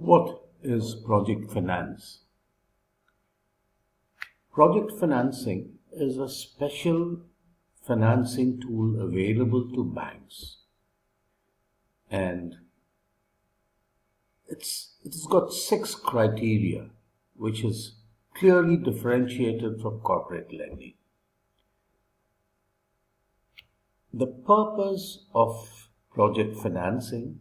What is project finance? Project financing is a special financing tool available to banks, and it's got 6 criteria which is clearly differentiated from corporate lending. The purpose of project financing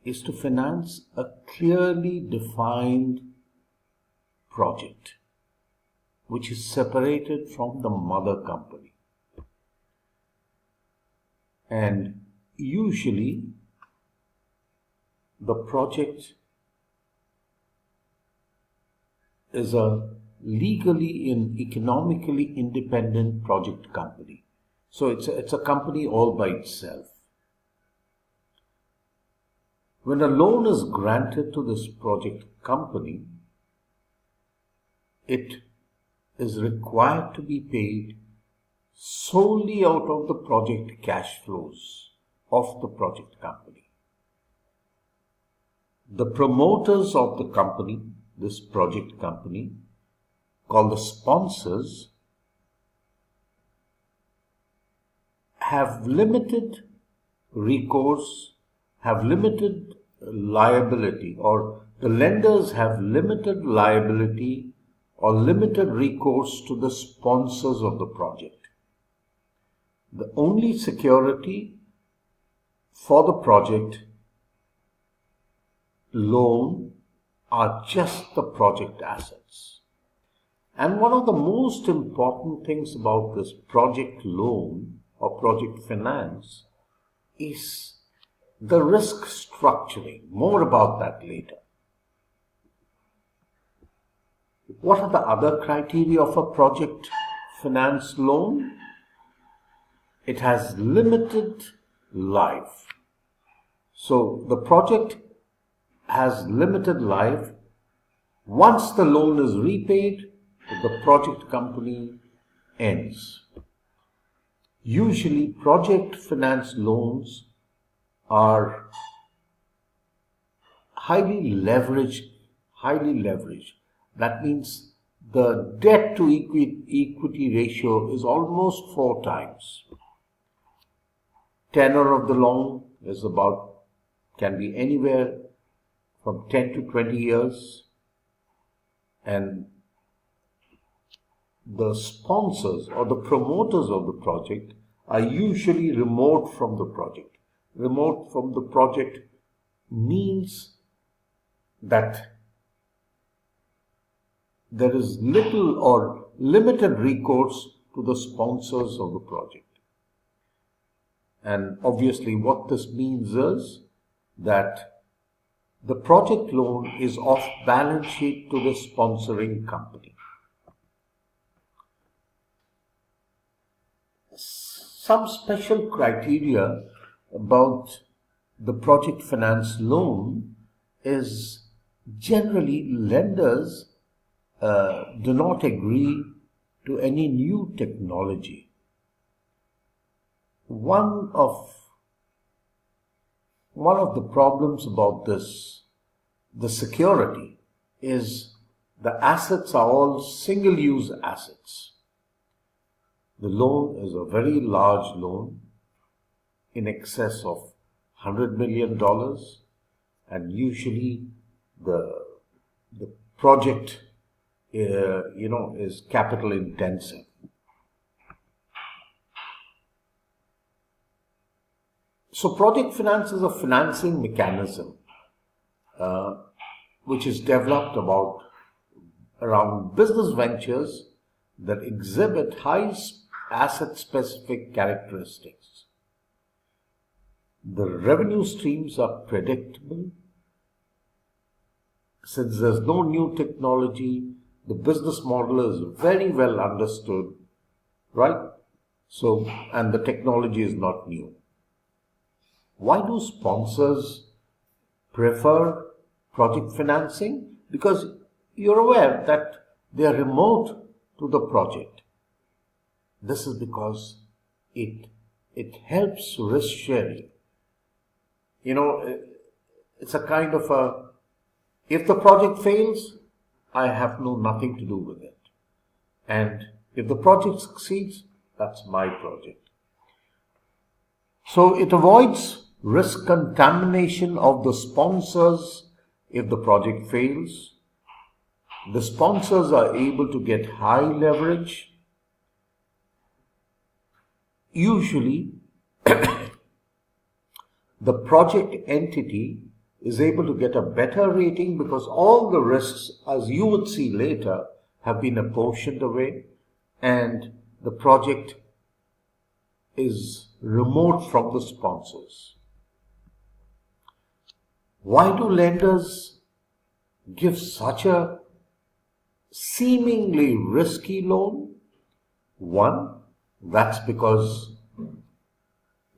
is to finance a clearly defined project which is separated from the mother company. And usually the project is a legally and economically independent project company. So it's a company all by itself. When a loan is granted to this project company, it is required to be paid solely out of the project cash flows of the project company. The promoters of the company, this project company, called the sponsors, have limited recourse, have limited liability, or the lenders have limited liability or limited recourse to the sponsors of the project. The only security for the project loan are just the project assets. And one of the most important things about this project loan or project finance is the risk structuring. More about that later. What are the other criteria of a project finance loan? It has limited life. So the project has limited life. Once the loan is repaid, the project company ends. Usually project finance loans are highly leveraged. That means the debt to equity ratio is almost 4 times. Tenor of the loan is can be anywhere from 10 to 20 years, and the sponsors or the promoters of the project are usually remote from the project. Remote from the project means that there is little or limited recourse to the sponsors of the project. And obviously what this means is that the project loan is off balance sheet to the sponsoring company. Some special criteria about the project finance loan is generally lenders do not agree to any new technology. One of the problems about this, the security, is the assets are all single-use assets. The loan is a very large loan in excess of $100 million, and usually the project is capital intensive. So project finance is a financing mechanism which is developed around business ventures that exhibit high asset specific characteristics. The revenue streams are predictable. Since there's no new technology, the business model is very well understood, right? So, and the technology is not new. Why do sponsors prefer project financing? Because you're aware that they are remote to the project. This is because it helps risk sharing. It's a kind of a If the project fails, I have nothing to do with it. And if the project succeeds, that's my project. So it avoids risk contamination of the sponsors if the project fails. The sponsors are able to get high leverage. Usually, the project entity is able to get a better rating because all the risks, as you would see later, have been apportioned away and the project is remote from the sponsors. Why do lenders give such a seemingly risky loan? One, that's because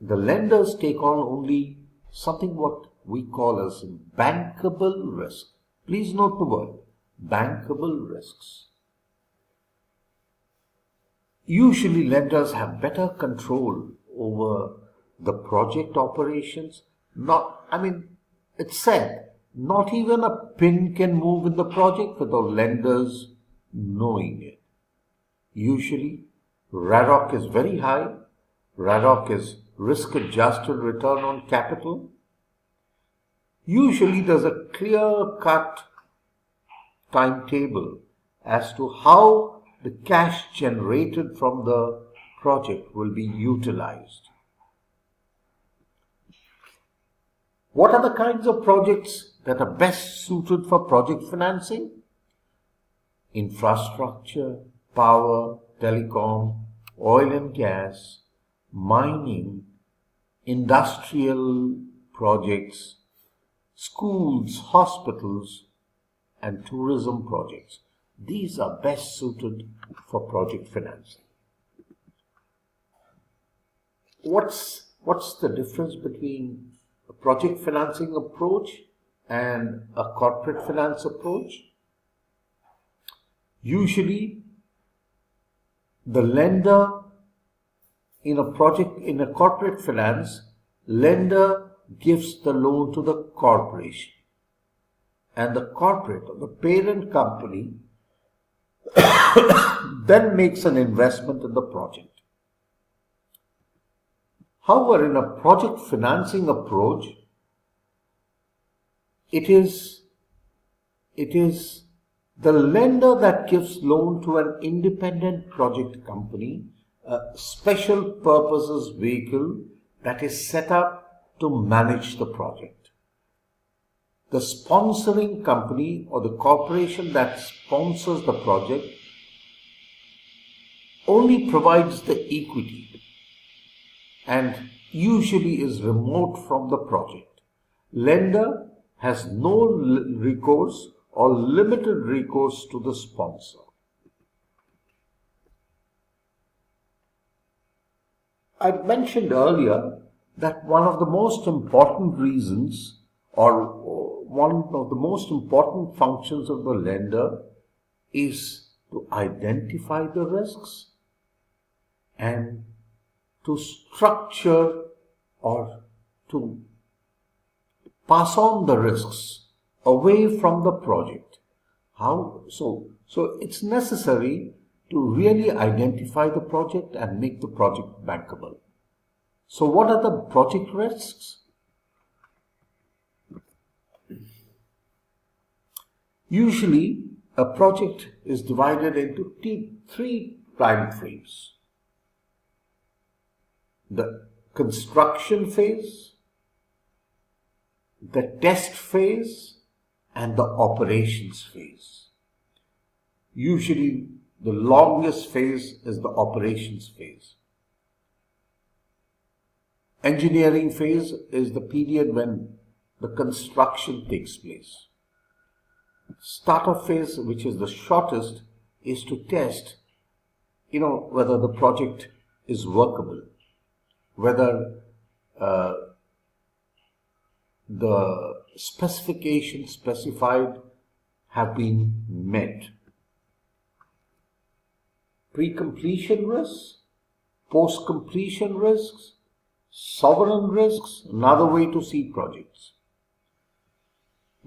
the lenders take on only something what we call as bankable risk. Please note the word, bankable risks. Usually lenders have better control over the project operations. It's said, not even a pin can move in the project without lenders knowing it. Usually, RAROC is very high. RAROC is risk-adjusted return on capital. Usually, there's a clear-cut timetable as to how the cash generated from the project will be utilized. What are the kinds of projects that are best suited for project financing? Infrastructure, power, telecom, oil and gas, mining, industrial projects, schools, hospitals, and tourism projects. These are best suited for project financing. What's the difference between a project financing approach and a corporate finance approach? Usually, the lender in a corporate finance, lender gives the loan to the corporation, and the corporate or the parent company then makes an investment in the project. However, in a project financing approach, it is the lender that gives loan to an independent project company, a special purposes vehicle that is set up to manage the project. The sponsoring company or the corporation that sponsors the project only provides the equity and usually is remote from the project. Lender has no recourse or limited recourse to the sponsor. I mentioned earlier that one of the most important reasons or one of the most important functions of the lender is to identify the risks and to structure or to pass on the risks away from the project. How so? So it's necessary to really identify the project and make the project bankable. So what are the project risks? Usually, a project is divided into three time frames. The construction phase, the test phase, and the operations phase. Usually, the longest phase is the operations phase. Engineering phase is the period when the construction takes place. Startup phase, which is the shortest, is to test, whether the project is workable, whether the specifications specified have been met. Pre-completion risks, post-completion risks, sovereign risks, another way to see projects.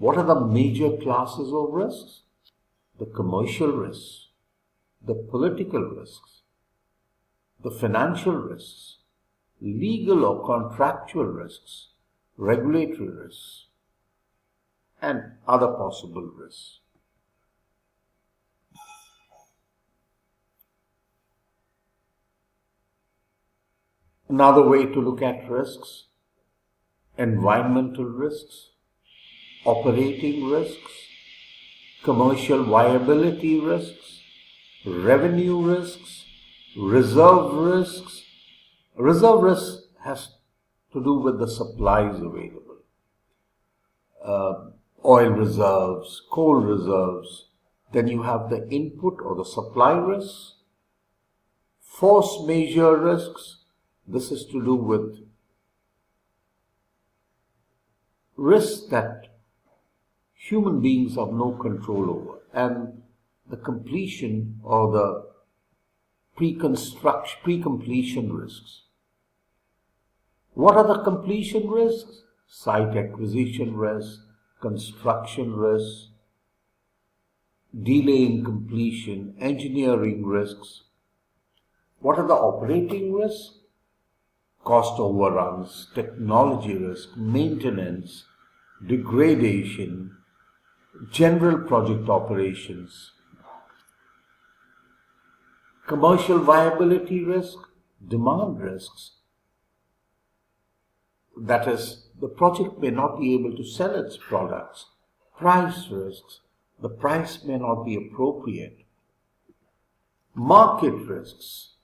What are the major classes of risks? The commercial risks, the political risks, the financial risks, legal or contractual risks, regulatory risks, and other possible risks. Another way to look at risks: environmental risks, operating risks, commercial viability risks, revenue risks, reserve risks. Reserve risk has to do with the supplies available. Oil reserves, coal reserves. Then you have the input or the supply risks. Force majeure risks. This is to do with risks that human beings have no control over, and the completion or the pre-completion risks. What are the completion risks? Site acquisition risks, construction risks, delay in completion, engineering risks. What are the operating risks? Cost overruns, technology risk, maintenance, degradation, general project operations. Commercial viability risk, demand risks. That is, the project may not be able to sell its products. Price risks, the price may not be appropriate. Market risks,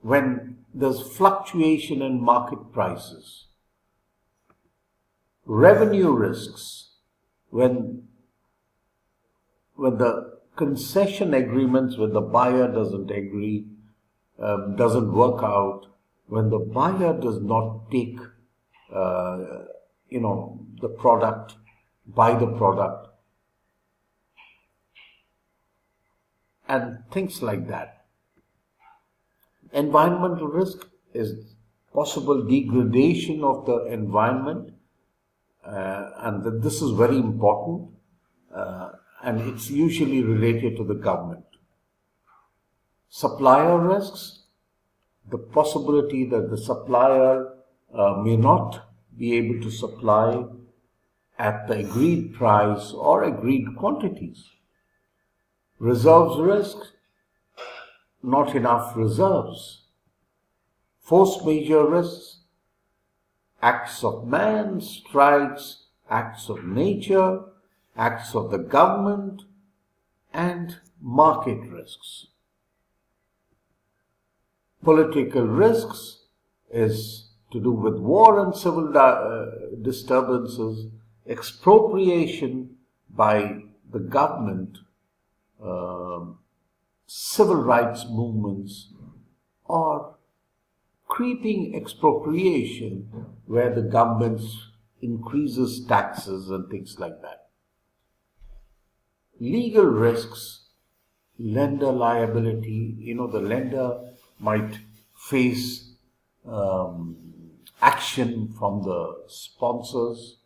when there's fluctuation in market prices. Revenue risks, when the concession agreements with the buyer doesn't agree, doesn't work out, when the buyer does not take the product, buy the product, and things like that. Environmental risk is possible degradation of the environment, and this is very important, and it's usually related to the government. Supplier risks, the possibility that the supplier may not be able to supply at the agreed price or agreed quantities. Reserves risk, not enough reserves. Force majeure risks, acts of man, strikes, acts of nature, acts of the government, and market risks. Political risks is to do with war and civil disturbances, expropriation by the government, civil rights movements, or creeping expropriation where the government increases taxes and things like that. Legal risks, lender liability, the lender might face action from the sponsors.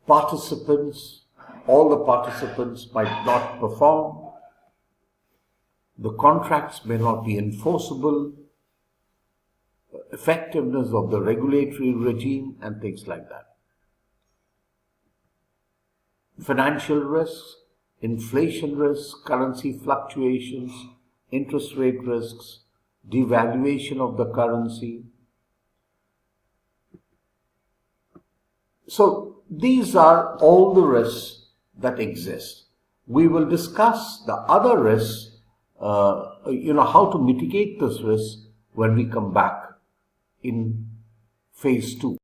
Participants, all the participants might not perform. The contracts may not be enforceable. Effectiveness of the regulatory regime and things like that. Financial risks, inflation risks, currency fluctuations, interest rate risks, devaluation of the currency. So these are all the risks that exist. We will discuss the other risks, how to mitigate this risk when we come back in phase 2.